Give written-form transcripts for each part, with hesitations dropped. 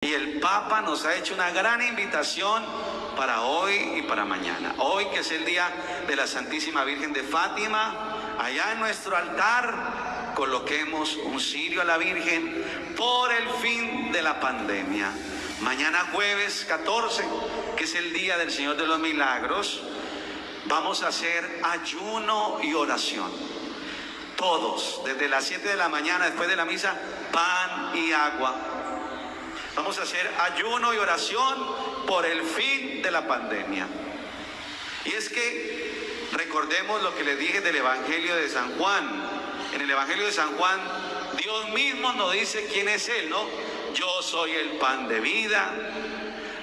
Y el Papa nos ha hecho una gran invitación para hoy y para mañana. Hoy, que es el día de la Santísima Virgen de Fátima, allá en nuestro altar coloquemos un cirio a la Virgen por el fin de la pandemia. Mañana jueves 14, que es el día del Señor de los Milagros, vamos a hacer ayuno y oración. Todos, desde las 7 de la mañana, después de la misa, pan y agua. Vamos a hacer ayuno y oración por el fin de la pandemia. Y es que recordemos lo que les dije del Evangelio de San Juan. En el Evangelio de San Juan, Dios mismo nos dice quién es Él, ¿no? Yo soy el pan de vida,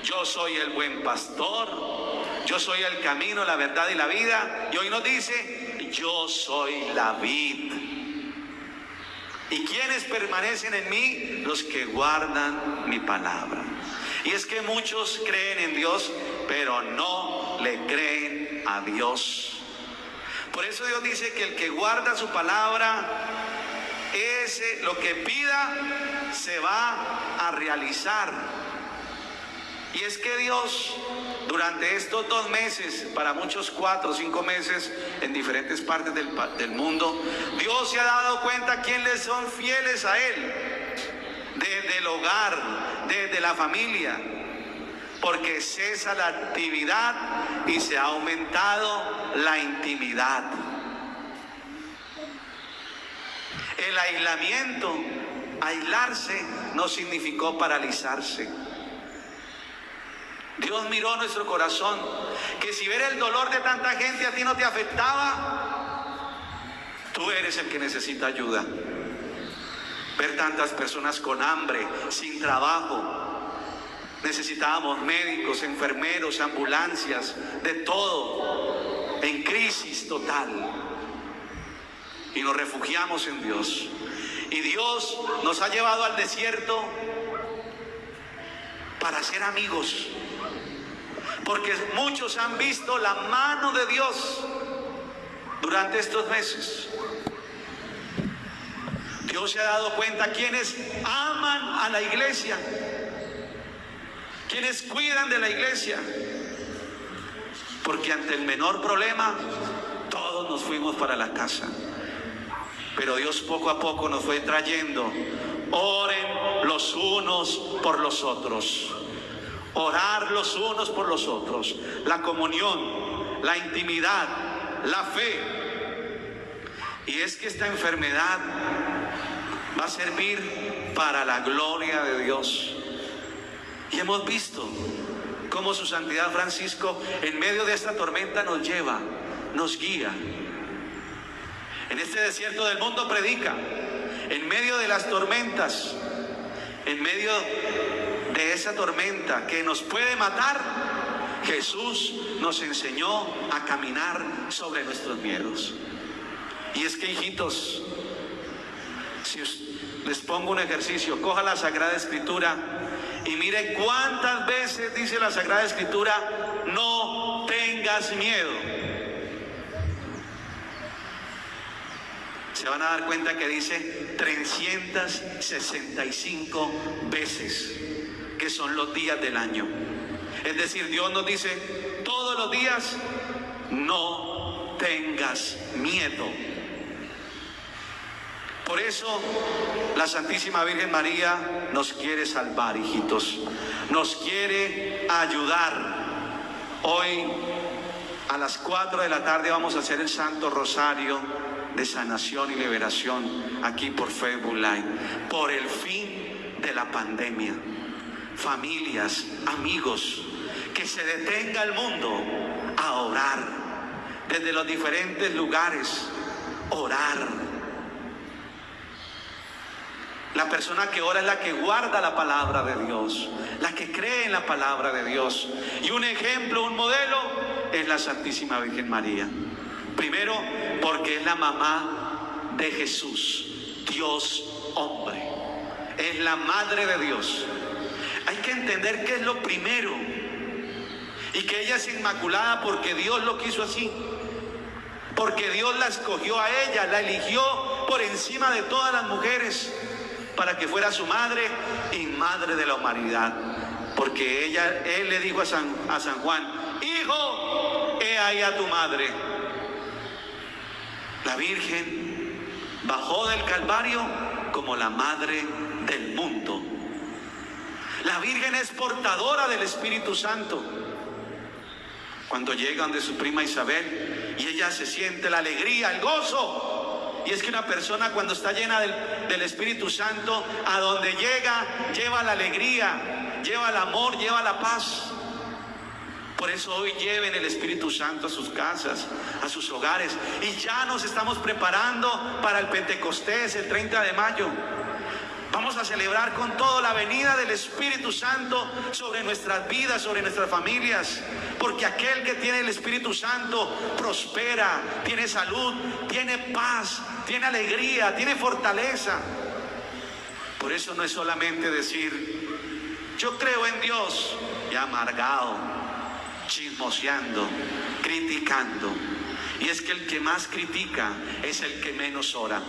yo soy el buen pastor, yo soy el camino, la verdad y la vida. Y hoy nos dice, yo soy la vid. ¿Y quiénes permanecen en mí? Los que guardan mi palabra. Y es que muchos creen en Dios, pero no le creen a Dios. Por eso Dios dice que el que guarda su palabra, ese lo que pida se va a realizar. Y es que Dios, durante estos 2 meses, para muchos 4 o 5 meses en diferentes partes del mundo, Dios se ha dado cuenta quiénes son fieles a Él, desde el hogar, desde la familia, porque cesa la actividad y se ha aumentado la intimidad. El aislamiento, aislarse, no significó paralizarse. Dios miró nuestro corazón, que si ver el dolor de tanta gente a ti no te afectaba, tú eres el que necesita ayuda. Ver tantas personas con hambre, sin trabajo. Necesitábamos médicos, enfermeros, ambulancias, de todo, en crisis total. Y nos refugiamos en Dios. Y Dios nos ha llevado al desierto para ser amigos. Porque muchos han visto la mano de Dios durante estos meses. Dios se ha dado cuenta quienes aman a la iglesia, quienes cuidan de la iglesia. Porque ante el menor problema, todos nos fuimos para la casa. Pero Dios poco a poco nos fue trayendo. Oren los unos por los otros. Orar los unos por los otros, la comunión, la intimidad, la fe. Y es que esta enfermedad va a servir para la gloria de Dios. Y hemos visto cómo su santidad Francisco en medio de esta tormenta nos lleva, nos guía. En este desierto del mundo predica, en medio de las tormentas, en medio de esa tormenta que nos puede matar, Jesús nos enseñó a caminar sobre nuestros miedos. Y es que, hijitos, si les pongo un ejercicio, coja la Sagrada Escritura y mire cuántas veces dice la Sagrada Escritura, no tengas miedo. Se van a dar cuenta que dice 365 veces, que son los días del año. Es decir, Dios nos dice todos los días, no tengas miedo. Por eso la Santísima Virgen María nos quiere salvar, hijitos, nos quiere ayudar. Hoy a las 4 de la tarde vamos a hacer el Santo Rosario de sanación y liberación aquí por Facebook Live, por el fin de la pandemia. Familias, amigos, que se detenga el mundo a orar desde los diferentes lugares, orar. La persona que ora es la que guarda la palabra de Dios, la que cree en la palabra de Dios. Y un ejemplo, un modelo es la Santísima Virgen María. Primero, porque es la mamá de Jesús, Dios hombre. Es la madre de Dios. Hay que entender qué es lo primero. Y que ella es inmaculada porque Dios lo quiso así. Porque Dios la escogió a ella, la eligió por encima de todas las mujeres. para que fuera su madre y madre de la humanidad. Porque él le dijo a San Juan: hijo, he ahí a tu madre. La Virgen bajó del Calvario como la madre del mundo. La Virgen es portadora del Espíritu Santo. Cuando llega donde su prima Isabel y ella se siente la alegría, el gozo. Y es que una persona cuando está llena del Espíritu Santo, a donde llega, lleva la alegría, lleva el amor, lleva la paz. Por eso hoy lleven el Espíritu Santo a sus casas, a sus hogares. Y ya nos estamos preparando para el Pentecostés, el 30 de mayo. Vamos a celebrar con todo la venida del Espíritu Santo sobre nuestras vidas, sobre nuestras familias. Porque aquel que tiene el Espíritu Santo prospera, tiene salud, tiene paz, tiene alegría, tiene fortaleza. Por eso no es solamente decir: yo creo en Dios, y amargado, chismoseando, criticando. Y es que el que más critica es el que menos ora.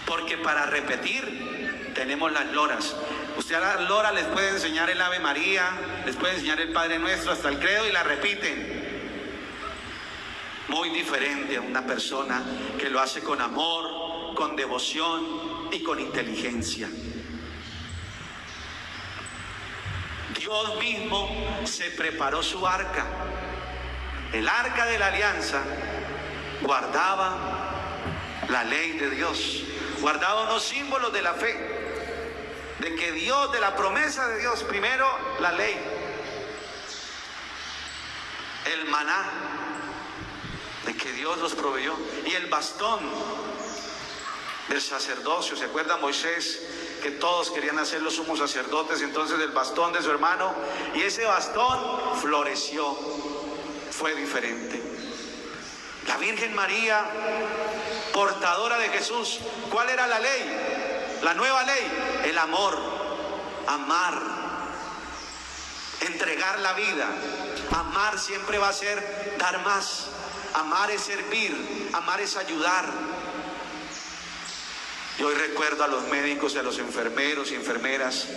Porque para repetir tenemos las loras. Usted a las loras les puede enseñar el Ave María, les puede enseñar el Padre Nuestro, hasta el credo, y la repiten. Muy diferente a una persona que lo hace con amor, con devoción y con inteligencia. Dios mismo se preparó su arca. El arca de la alianza guardaba la ley de Dios, guardaba unos símbolos de la fe, de que Dios, de la promesa de Dios. Primero la ley, el maná, de que Dios los proveyó, y el bastón del sacerdocio. ¿Se acuerda Moisés que todos querían hacer los sumos sacerdotes? Entonces el bastón de su hermano, y ese bastón floreció, fue diferente. La Virgen María, portadora de Jesús. ¿Cuál era la ley? La nueva ley, el amor, amar, entregar la vida. Amar siempre va a ser dar más. Amar es servir, amar es ayudar. Y hoy recuerdo a los médicos y a los enfermeros y enfermeras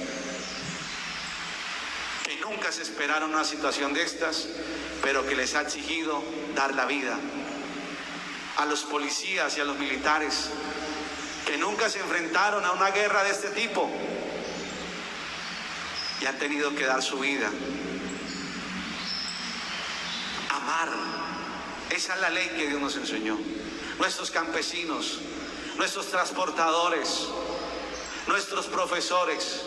que nunca se esperaron una situación de estas, pero que les ha exigido dar la vida. A los policías y a los militares que nunca se enfrentaron a una guerra de este tipo y han tenido que dar su vida. Amar, esa es la ley que Dios nos enseñó. Nuestros campesinos, nuestros transportadores, nuestros profesores.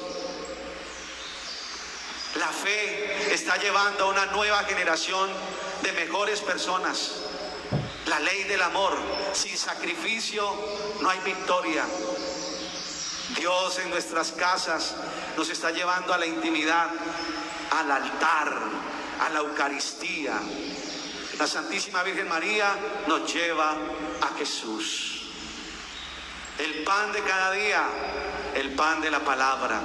La fe está llevando a una nueva generación de mejores personas. La ley del amor, sin sacrificio no hay victoria. Dios en nuestras casas nos está llevando a la intimidad, al altar, a la Eucaristía. La Santísima Virgen María nos lleva a Jesús. El pan de cada día, el pan de la palabra,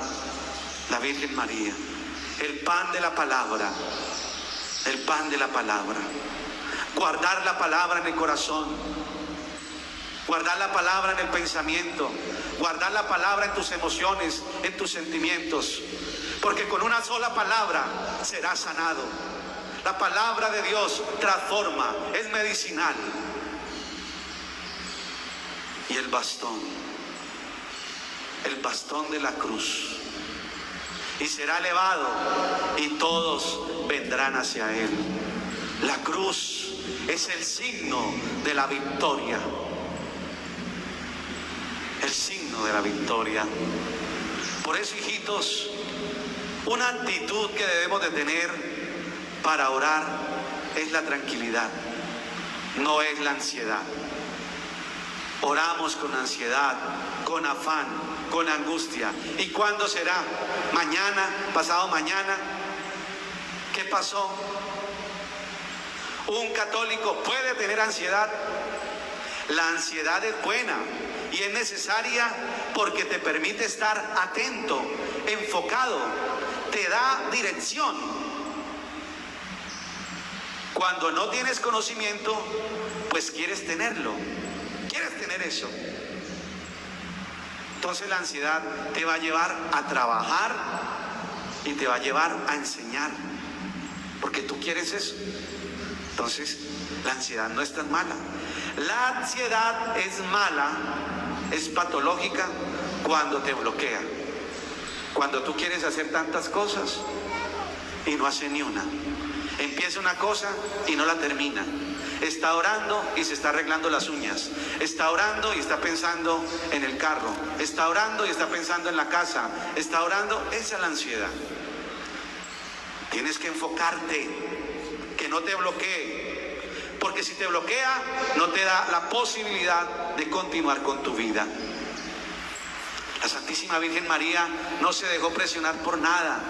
la Virgen María. El pan de la palabra, el pan de la palabra. Guardar la palabra en el corazón, guardar la palabra en el pensamiento, guardar la palabra en tus emociones, en tus sentimientos, porque con una sola palabra serás sanado. La palabra de Dios transforma, es medicinal. Y el bastón de la cruz, y será elevado y todos vendrán hacia él. La cruz es el signo de la victoria, el signo de la victoria. Por eso, hijitos, una actitud que debemos de tener para orar es la tranquilidad, no es la ansiedad. Oramos con ansiedad, con afán, con angustia. ¿Y cuándo será? ¿Mañana? ¿Pasado mañana? ¿Qué pasó? Un católico puede tener ansiedad. La ansiedad es buena y es necesaria porque te permite estar atento, enfocado, te da dirección. Cuando no tienes conocimiento, pues quieres tenerlo, quieres tener eso. Entonces la ansiedad te va a llevar a trabajar y te va a llevar a enseñar, porque tú quieres eso. Entonces la ansiedad no es tan mala. La ansiedad es mala, es patológica cuando te bloquea, cuando tú quieres hacer tantas cosas y no hace ni una. Empieza una cosa y no la termina. Está orando y se está arreglando las uñas. Está orando y está pensando en el carro. Está orando y está pensando en la casa. Está orando. Esa es la ansiedad. Tienes que enfocarte, que no te bloquee, porque si te bloquea no te da la posibilidad de continuar con tu vida. La Santísima Virgen María no se dejó presionar por nada,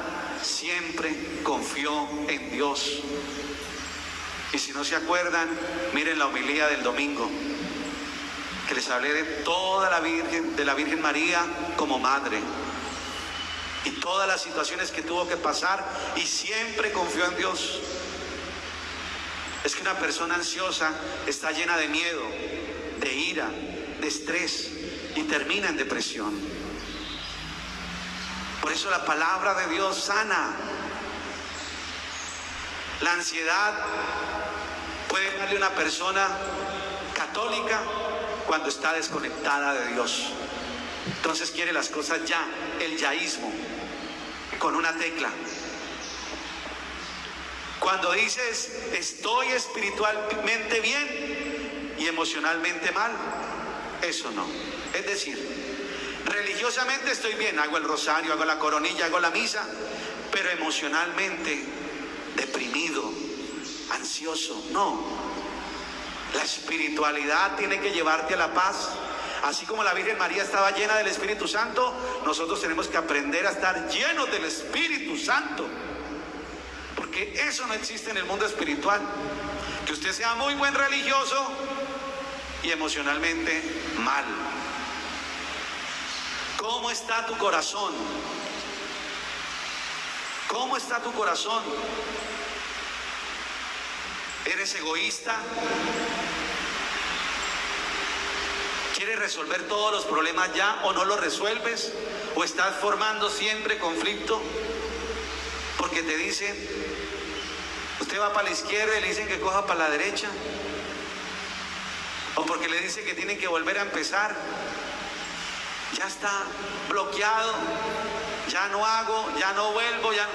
siempre confió en Dios. Y si no se acuerdan, miren la homilía del domingo, que les hablé de toda la Virgen María como madre y todas las situaciones que tuvo que pasar, y siempre confió en Dios. Es que una persona ansiosa está llena de miedo, de ira, de estrés, y termina en depresión. Por eso la palabra de Dios sana. La ansiedad puede darle a una persona católica cuando está desconectada de Dios. Entonces quiere las cosas ya, el yaísmo, con una tecla. Cuando dices estoy espiritualmente bien y emocionalmente mal, eso no. Es decir, religiosamente estoy bien, hago el rosario, hago la coronilla, hago la misa, pero emocionalmente deprimido, ansioso, no. La espiritualidad tiene que llevarte a la paz. Así como la Virgen María estaba llena del Espíritu Santo, nosotros tenemos que aprender a estar llenos del Espíritu Santo, porque eso no existe en el mundo espiritual. Que usted sea muy buen religioso y emocionalmente mal. ¿Cómo está tu corazón? ¿Cómo está tu corazón? ¿Eres egoísta? ¿Quieres resolver todos los problemas ya o no los resuelves? ¿O estás formando siempre conflicto? Porque te dicen, usted va para la izquierda y le dicen que coja para la derecha. O porque le dicen que tienen que volver a empezar. Ya está bloqueado, ya no hago, ya no vuelvo, ya no.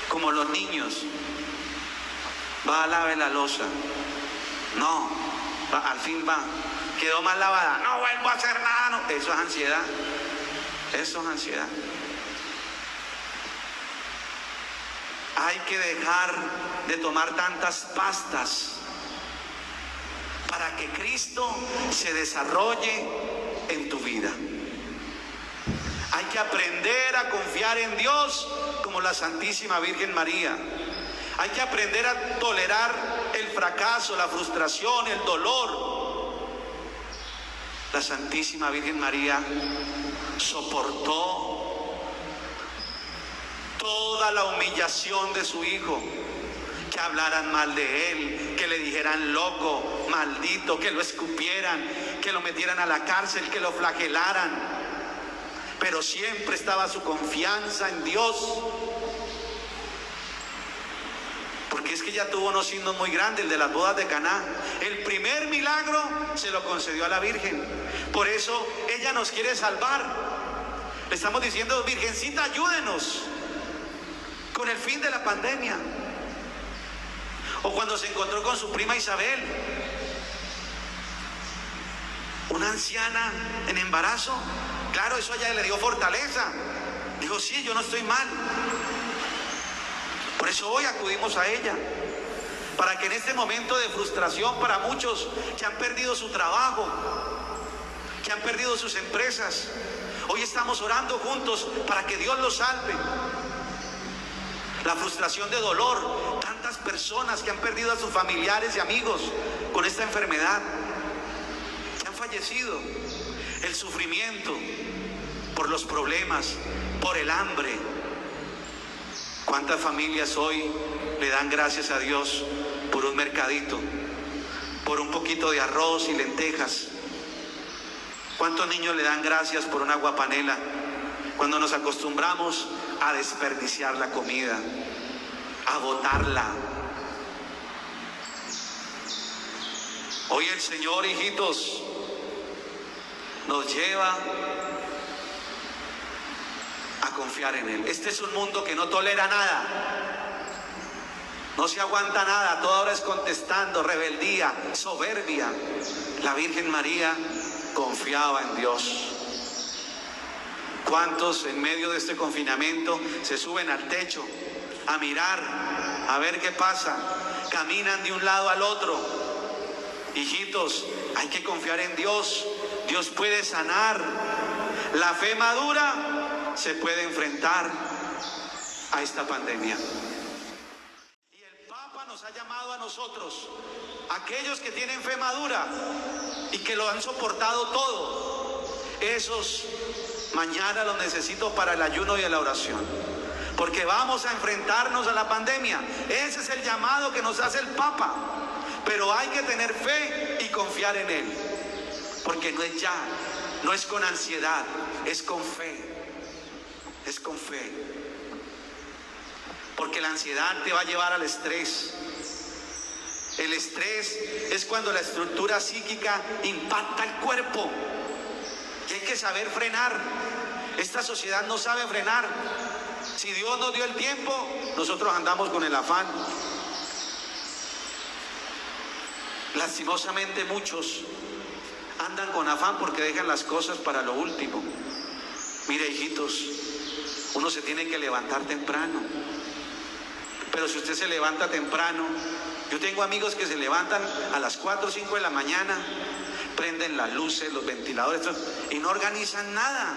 Como los niños. Va a lavar la loza. No, al fin va. Quedó mal lavada, no vuelvo a hacer nada, no. Eso es ansiedad. Eso es ansiedad. Hay que dejar de tomar tantas pastas para que Cristo se desarrolle en tu vida. Hay que aprender a confiar en Dios como la Santísima Virgen María. Hay que aprender a tolerar el fracaso, la frustración, el dolor. La Santísima Virgen María soportó toda la humillación de su hijo, que hablaran mal de él, que le dijeran loco, maldito, que lo escupieran, que lo metieran a la cárcel, que lo flagelaran, pero siempre estaba su confianza en Dios, porque es que ella tuvo unos signos muy grandes, el de las bodas de Caná. El primer milagro se lo concedió a la Virgen. Por eso ella nos quiere salvar. Le estamos diciendo, Virgencita, ayúdenos con el fin de la pandemia. O cuando se encontró con su prima Isabel, una anciana en embarazo. Claro, eso a ella le dio fortaleza. Dijo, sí, yo no estoy mal. Por eso hoy acudimos a ella, para que en este momento de frustración para muchos que han perdido su trabajo, que han perdido sus empresas, hoy estamos orando juntos para que Dios los salve. La frustración de dolor, tantas personas que han perdido a sus familiares y amigos con esta enfermedad, que han fallecido, el sufrimiento por los problemas, por el hambre. ¿Cuántas familias hoy le dan gracias a Dios por un mercadito, por un poquito de arroz y lentejas? ¿Cuántos niños le dan gracias por una aguapanela cuando nos acostumbramos a desperdiciar la comida, a botarla? Hoy el Señor, hijitos, nos lleva a confiar en Él. Este es un mundo que no tolera nada, no se aguanta nada, toda hora es contestando, rebeldía, soberbia. La Virgen María confiaba en Dios. ¿Cuántos en medio de este confinamiento se suben al techo a mirar, a ver qué pasa? Caminan de un lado al otro. Hijitos, hay que confiar en Dios. Dios puede sanar. La fe madura se puede enfrentar a esta pandemia. Y el Papa nos ha llamado a nosotros, aquellos que tienen fe madura y que lo han soportado todo. Esos mañana los necesito para el ayuno y la oración, porque vamos a enfrentarnos a la pandemia. Ese es el llamado que nos hace el Papa. Pero hay que tener fe y confiar en Él, porque no es ya, no es con ansiedad, es con fe. Es con fe. Porque la ansiedad te va a llevar al estrés. El estrés es cuando la estructura psíquica impacta el cuerpo. Y hay que saber frenar. Esta sociedad no sabe frenar. Si Dios nos dio el tiempo, nosotros andamos con el afán. Lastimosamente muchos andan con afán porque dejan las cosas para lo último. Mire, hijitos, uno se tiene que levantar temprano. Pero si usted se levanta temprano, yo tengo amigos que se levantan a las 4 o 5 de la mañana, prenden las luces, los ventiladores y no organizan nada,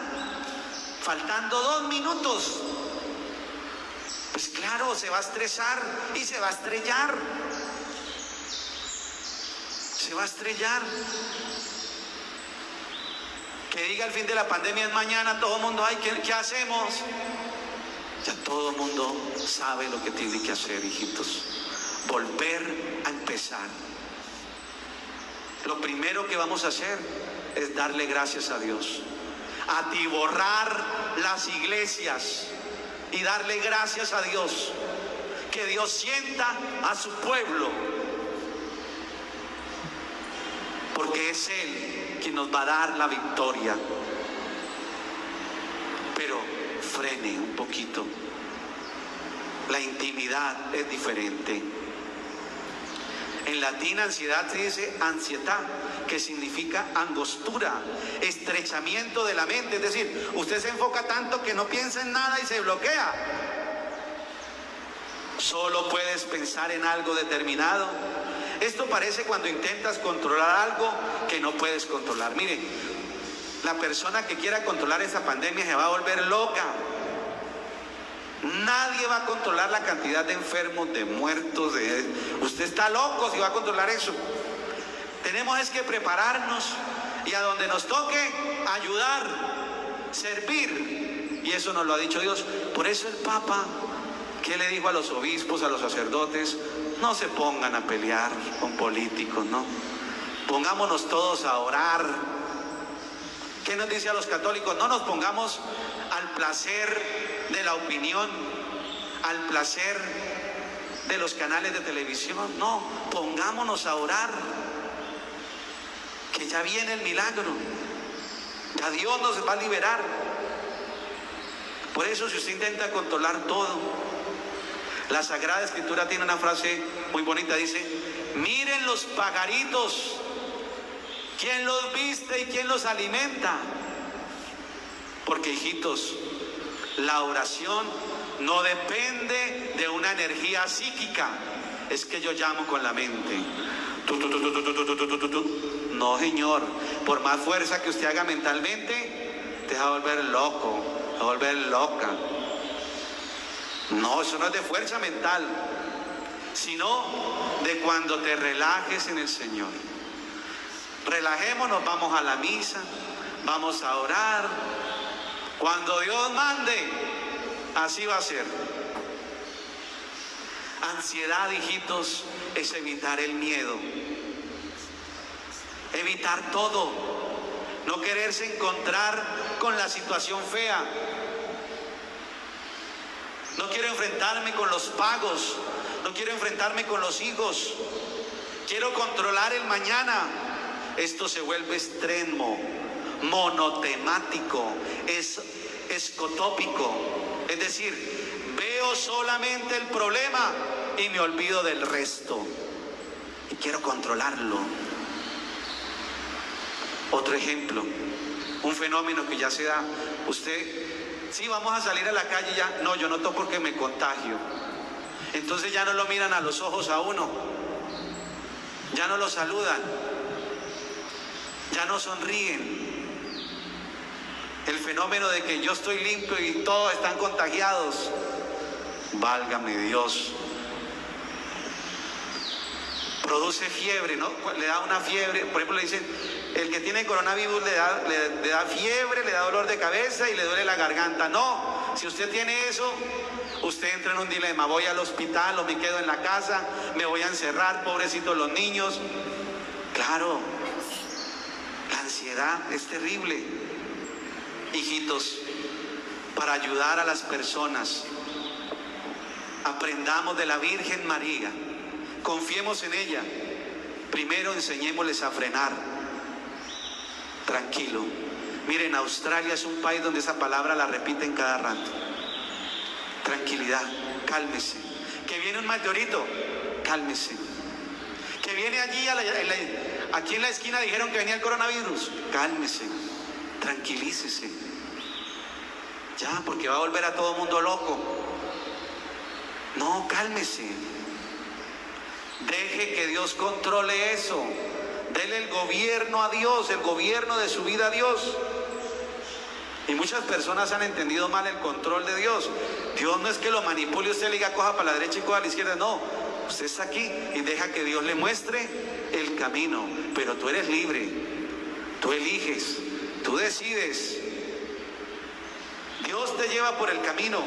faltando 2 minutos. Pues claro, se va a estresar y se va a estrellar. Se va a estrellar. Que diga el fin de la pandemia es mañana, todo el mundo, ay, ¿qué hacemos? Ya todo el mundo sabe lo que tiene que hacer, hijitos. Volver a empezar. Lo primero que vamos a hacer es darle gracias a Dios. Atiborrar las iglesias y darle gracias a Dios. Que Dios sienta a su pueblo. Porque es Él quien nos va a dar la victoria. Pero frene un poquito. La intimidad es diferente. En latín ansiedad se dice ansietà, que significa angostura, estrechamiento de la mente. Es decir, usted se enfoca tanto que no piensa en nada y se bloquea. Solo puedes pensar en algo determinado. Esto parece cuando intentas controlar algo que no puedes controlar. Mire, la persona que quiera controlar esa pandemia se va a volver loca. Nadie va a controlar la cantidad de enfermos, de muertos. Usted está loco si va a controlar eso. Tenemos es que prepararnos y a donde nos toque ayudar, servir. Y eso nos lo ha dicho Dios. Por eso el Papa, ¿qué le dijo a los obispos, a los sacerdotes? No se pongan a pelear con políticos, no. Pongámonos todos a orar. ¿Qué nos dice a los católicos? No nos pongamos al placer de la opinión, al placer de los canales de televisión. No, pongámonos a orar. Que ya viene el milagro. Ya Dios nos va a liberar. Por eso si usted intenta controlar todo, la Sagrada Escritura tiene una frase muy bonita, dice: miren los pajaritos, quién los viste y quién los alimenta. Porque, hijitos, la oración no depende de una energía psíquica. Es que yo llamo con la mente. No, señor, por más fuerza que usted haga mentalmente, te va a volver loco, te va a volver loca. No, eso no es de fuerza mental, sino de cuando te relajes en el Señor. Relajémonos, vamos a la misa, vamos a orar. Cuando Dios mande, así va a ser. Ansiedad, hijitos, es evitar el miedo. Evitar todo. no quererse encontrar con la situación fea. No quiero enfrentarme con los pagos, no quiero enfrentarme con los hijos, quiero controlar el mañana. Esto se vuelve extremo, monotemático, es escotópico, es decir, veo solamente el problema y me olvido del resto y quiero controlarlo. Otro ejemplo, un fenómeno que ya se da. Usted, sí, vamos a salir a la calle, ya, no, yo no toco porque me contagio. Entonces ya no lo miran a los ojos a uno, ya no lo saludan, ya no sonríen. El fenómeno de que yo estoy limpio y todos están contagiados, válgame Dios. Produce fiebre, ¿no? Le da una fiebre, por ejemplo le dicen, el que tiene coronavirus le da fiebre, le da dolor de cabeza y le duele la garganta. No, si usted tiene eso, usted entra en un dilema, voy al hospital o me quedo en la casa, me voy a encerrar, pobrecitos los niños. Claro, la ansiedad es terrible. Hijitos, para ayudar a las personas, aprendamos de la Virgen María, confiemos en ella. Primero enseñémosles a frenar. Tranquilo. Miren, Australia es un país donde esa palabra la repiten cada rato. Tranquilidad, cálmese. Que viene un meteorito, cálmese. Que viene allí, aquí en la esquina dijeron que venía el coronavirus, cálmese, tranquilícese. Ya, porque va a volver a todo el mundo loco. No, cálmese. Deje que Dios controle eso. Dele el gobierno a Dios, el gobierno de su vida a Dios. Y muchas personas han entendido mal el control de Dios. Dios no es que lo manipule, usted le diga coja para la derecha y coja a la izquierda. No, usted está aquí y deja que Dios le muestre el camino. Pero tú eres libre, tú eliges, tú decides. Dios te lleva por el camino.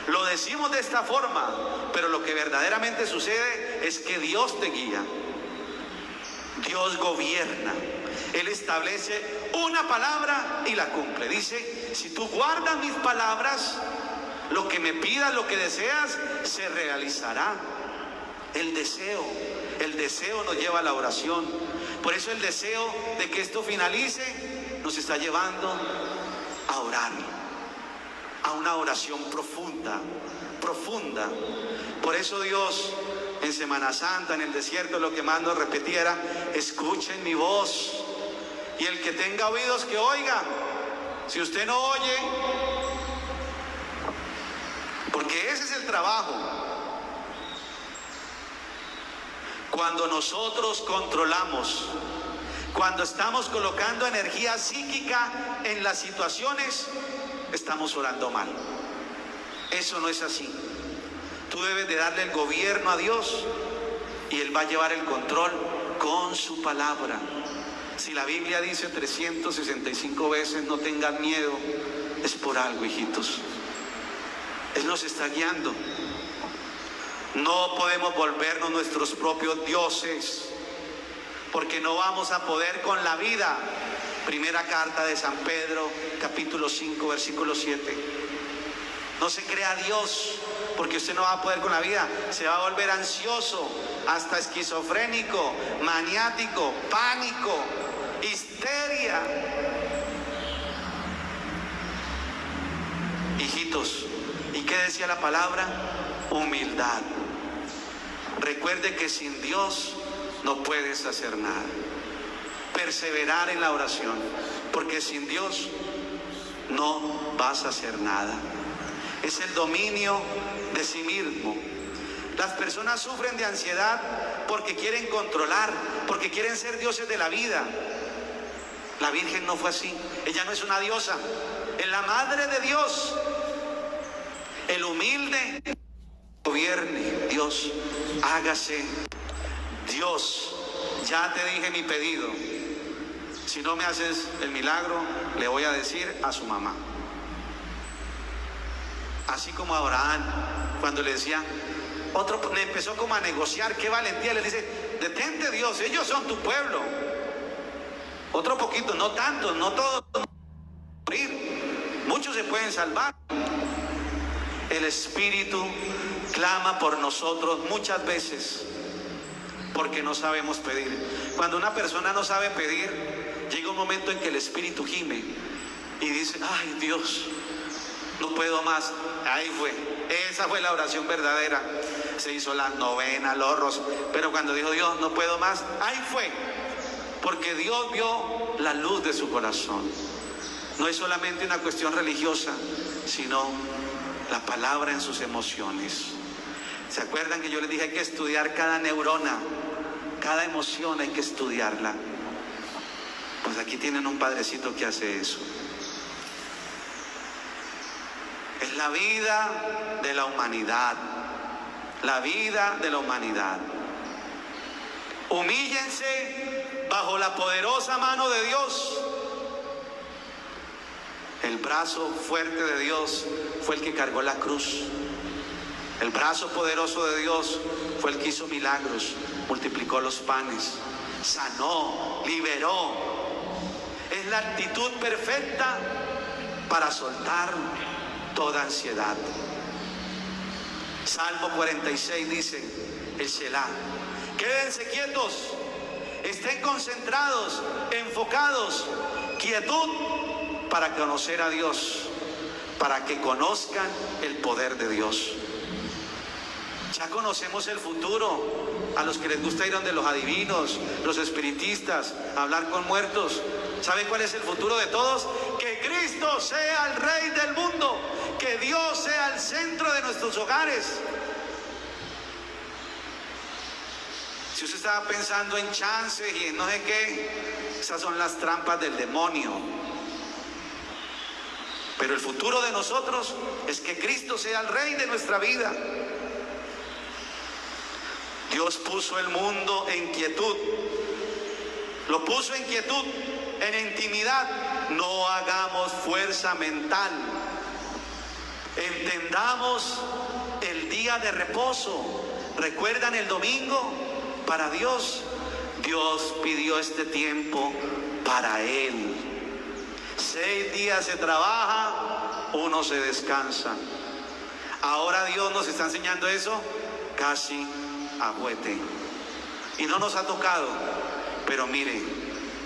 Lo decimos de esta forma, pero lo que verdaderamente sucede es que Dios te guía. Dios gobierna. Él establece una palabra y la cumple. Dice, si tú guardas mis palabras, lo que me pidas, lo que deseas, se realizará. El deseo nos lleva a la oración. Por eso el deseo de que esto finalice nos está llevando a orar, a una oración profunda, profunda. Por eso Dios en Semana Santa, en el desierto, lo que más nos repetía era, escuchen mi voz. Y el que tenga oídos que oiga. Si usted no oye, porque ese es el trabajo. Cuando nosotros controlamos, cuando estamos colocando energía psíquica en las situaciones, estamos orando mal. Eso no es así. Tú debes de darle el gobierno a Dios y Él va a llevar el control con su palabra. Si la Biblia dice 365 veces no tengan miedo, es por algo, hijitos. Él nos está guiando. No podemos volvernos nuestros propios dioses, porque no vamos a poder con la vida. Primera carta de San Pedro, capítulo 5, versículo 7. No se crea Dios, porque usted no va a poder con la vida. Se va a volver ansioso, hasta esquizofrénico, maniático, pánico, histeria. Hijitos, ¿y qué decía la palabra? Humildad. Recuerde que sin Dios no puedes hacer nada. Perseverar en la oración, porque sin Dios no vas a hacer nada. Es el dominio de sí mismo. Las personas sufren de ansiedad porque quieren controlar, porque quieren ser dioses de la vida. La Virgen no fue así. Ella no es una diosa, es la madre de Dios. El humilde gobierne. Dios, hágase. Dios, ya te dije mi pedido. Si no me haces el milagro, le voy a decir a su mamá. Así como a Abraham, cuando le decía, otro le empezó como a negociar, qué valentía, le dice, detente Dios, ellos son tu pueblo. Otro poquito, no tanto, no todos morir. Muchos se pueden salvar. El Espíritu clama por nosotros muchas veces porque no sabemos pedir. Cuando una persona no sabe pedir, llega un momento en que el Espíritu gime y dice: ay, Dios, no puedo más. Ahí fue, esa fue la oración verdadera. Se hizo la novena, los rosarios, pero cuando dijo: Dios, no puedo más, ahí fue, porque Dios vio la luz de su corazón. No es solamente una cuestión religiosa, sino la palabra en sus emociones. ¿Se acuerdan que yo les dije hay que estudiar cada neurona, cada emoción hay que estudiarla? Pues aquí tienen un padrecito que hace eso. Es la vida de la humanidad, la vida de la humanidad. Humíllense bajo la poderosa mano de Dios. El brazo fuerte de Dios fue el que cargó la cruz. El brazo poderoso de Dios fue el que hizo milagros, multiplicó los panes, sanó, liberó. Es la actitud perfecta para soltar toda ansiedad. Salmo 46 dice, el Selah: quédense quietos, estén concentrados, enfocados, quietud para conocer a Dios, para que conozcan el poder de Dios. Ya conocemos el futuro. A los que les gusta ir donde los adivinos, los espiritistas, hablar con muertos, ¿saben cuál es el futuro de todos? Que Cristo sea el Rey del mundo, que Dios sea el centro de nuestros hogares. Si usted estaba pensando en chances y en no sé qué, esas son las trampas del demonio. Pero el futuro de nosotros es que Cristo sea el Rey de nuestra vida. Dios puso el mundo en quietud, lo puso en quietud, en intimidad. No hagamos fuerza mental, entendamos el día de reposo. ¿Recuerdan el domingo? Para Dios, Dios pidió este tiempo para Él. 6 días se trabaja, 1 se descansa. Ahora Dios nos está enseñando eso casi a juguete. Y no nos ha tocado. Pero mire,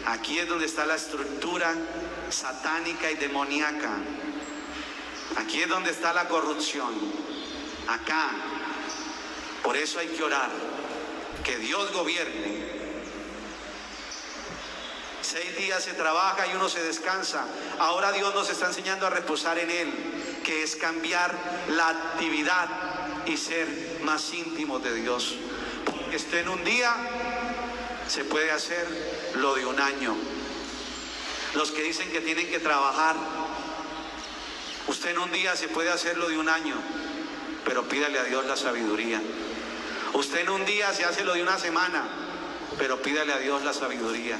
aquí es donde está la estructura satánica y demoníaca. Aquí es donde está la corrupción. Acá. Por eso hay que orar, que Dios gobierne. 6 días se trabaja y 1 se descansa. Ahora Dios nos está enseñando a reposar en Él, que es cambiar la actividad y ser más íntimos de Dios. Porque usted en un día se puede hacer lo de un año. Los que dicen que tienen que trabajar, usted en un día se puede hacer lo de un año, pero pídale a Dios la sabiduría. Usted en un día se hace lo de una semana, pero pídale a Dios la sabiduría.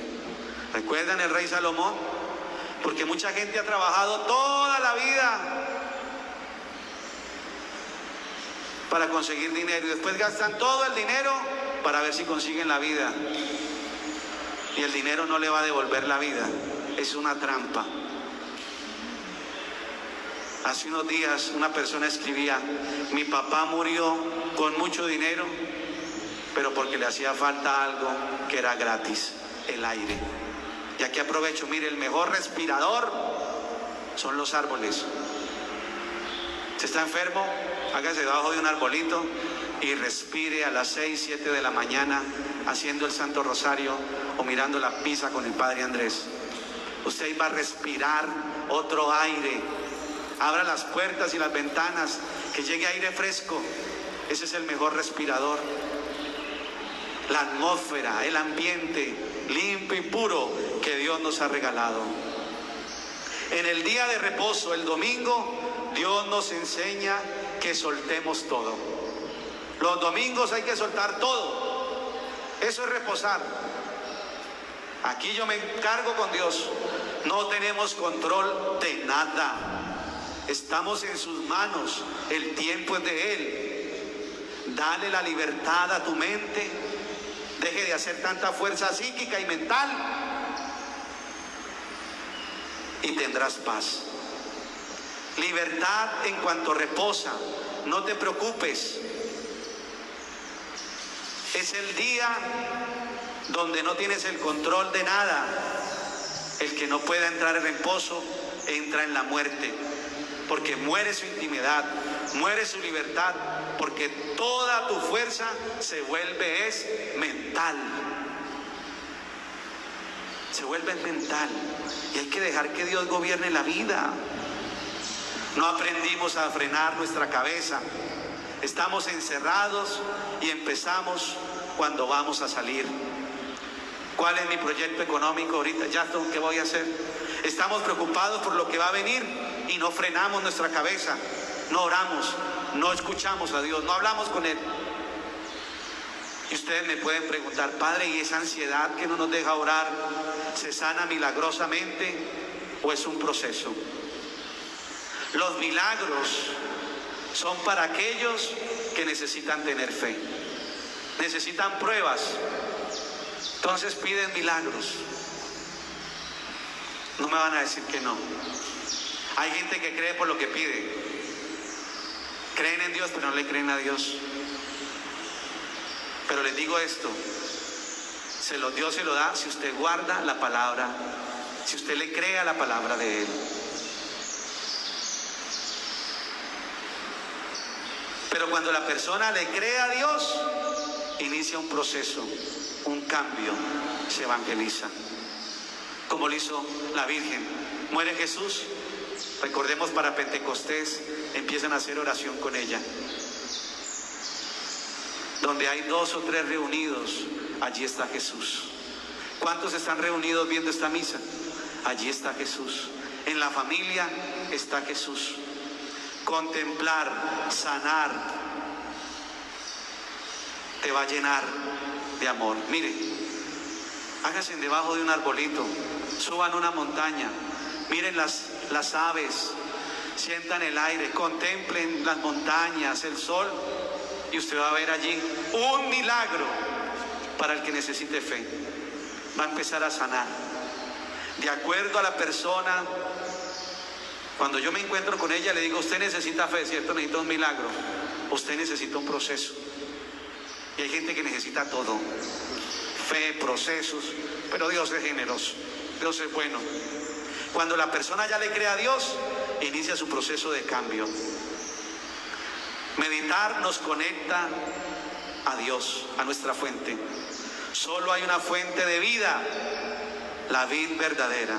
¿Recuerdan el rey Salomón? Porque mucha gente ha trabajado toda la vida para conseguir dinero y después gastan todo el dinero para ver si consiguen la vida. Y el dinero no le va a devolver la vida. Es una trampa. Hace unos días una persona escribía: mi papá murió con mucho dinero, pero porque le hacía falta algo que era gratis, el aire. Y aquí aprovecho, mire, el mejor respirador son los árboles. Si está enfermo, hágase debajo de un arbolito y respire a las 6, 7 de la mañana haciendo el Santo Rosario o mirando la misa con el Padre Andrés. Usted va a respirar otro aire. Abra las puertas y las ventanas, que llegue aire fresco. Ese es el mejor respirador. La atmósfera, el ambiente limpio y puro que Dios nos ha regalado. En el día de reposo, el domingo, Dios nos enseña que soltemos todo. Los domingos hay que soltar todo. Eso es reposar. Aquí yo me encargo con Dios. No tenemos control de nada. Estamos en sus manos. El tiempo es de Él. Dale la libertad a tu mente. Deje de hacer tanta fuerza psíquica y mental. y tendrás paz. Libertad en cuanto reposa, no te preocupes. Es el día donde no tienes el control de nada. El que no pueda entrar en reposo entra en la muerte, porque muere su intimidad, muere su libertad, porque toda tu fuerza se vuelve mental. Se vuelve mental, y hay que dejar que Dios gobierne la vida. No aprendimos a frenar nuestra cabeza. Estamos encerrados y empezamos cuando vamos a salir. ¿Cuál es mi proyecto económico ahorita? ¿Ya qué voy a hacer? Estamos preocupados por lo que va a venir y no frenamos nuestra cabeza. No oramos, no escuchamos a Dios, no hablamos con Él. Y ustedes me pueden preguntar: Padre, ¿y esa ansiedad que no nos deja orar se sana milagrosamente o es un proceso? Los milagros son para aquellos que necesitan tener fe, necesitan pruebas, entonces piden milagros. No me van a decir que no. Hay gente que cree por lo que pide, creen en Dios pero no le creen a Dios. Pero les digo esto: Dios se lo da si usted guarda la palabra, si usted le cree a la palabra de Él. Pero cuando la persona le cree a Dios, inicia un proceso, un cambio, se evangeliza. Como lo hizo la Virgen. Muere Jesús, recordemos, para Pentecostés empiezan a hacer oración con ella. Donde hay 2 o 3 reunidos, allí está Jesús. ¿Cuántos están reunidos viendo esta misa? Allí está Jesús. En la familia está Jesús. Contemplar, sanar, te va a llenar de amor. Mire, háganse debajo de un arbolito, suban una montaña, miren las aves, sientan el aire, contemplen las montañas, el sol, y usted va a ver allí un milagro para el que necesite fe. Va a empezar a sanar de acuerdo a la persona. Cuando yo me encuentro con ella, le digo: usted necesita fe, ¿cierto? Necesita un milagro. Usted necesita un proceso. Y hay gente que necesita todo: fe, procesos. Pero Dios es generoso, Dios es bueno. Cuando la persona ya le cree a Dios, inicia su proceso de cambio. Meditar nos conecta a Dios, a nuestra fuente. Solo hay una fuente de vida, la vid verdadera.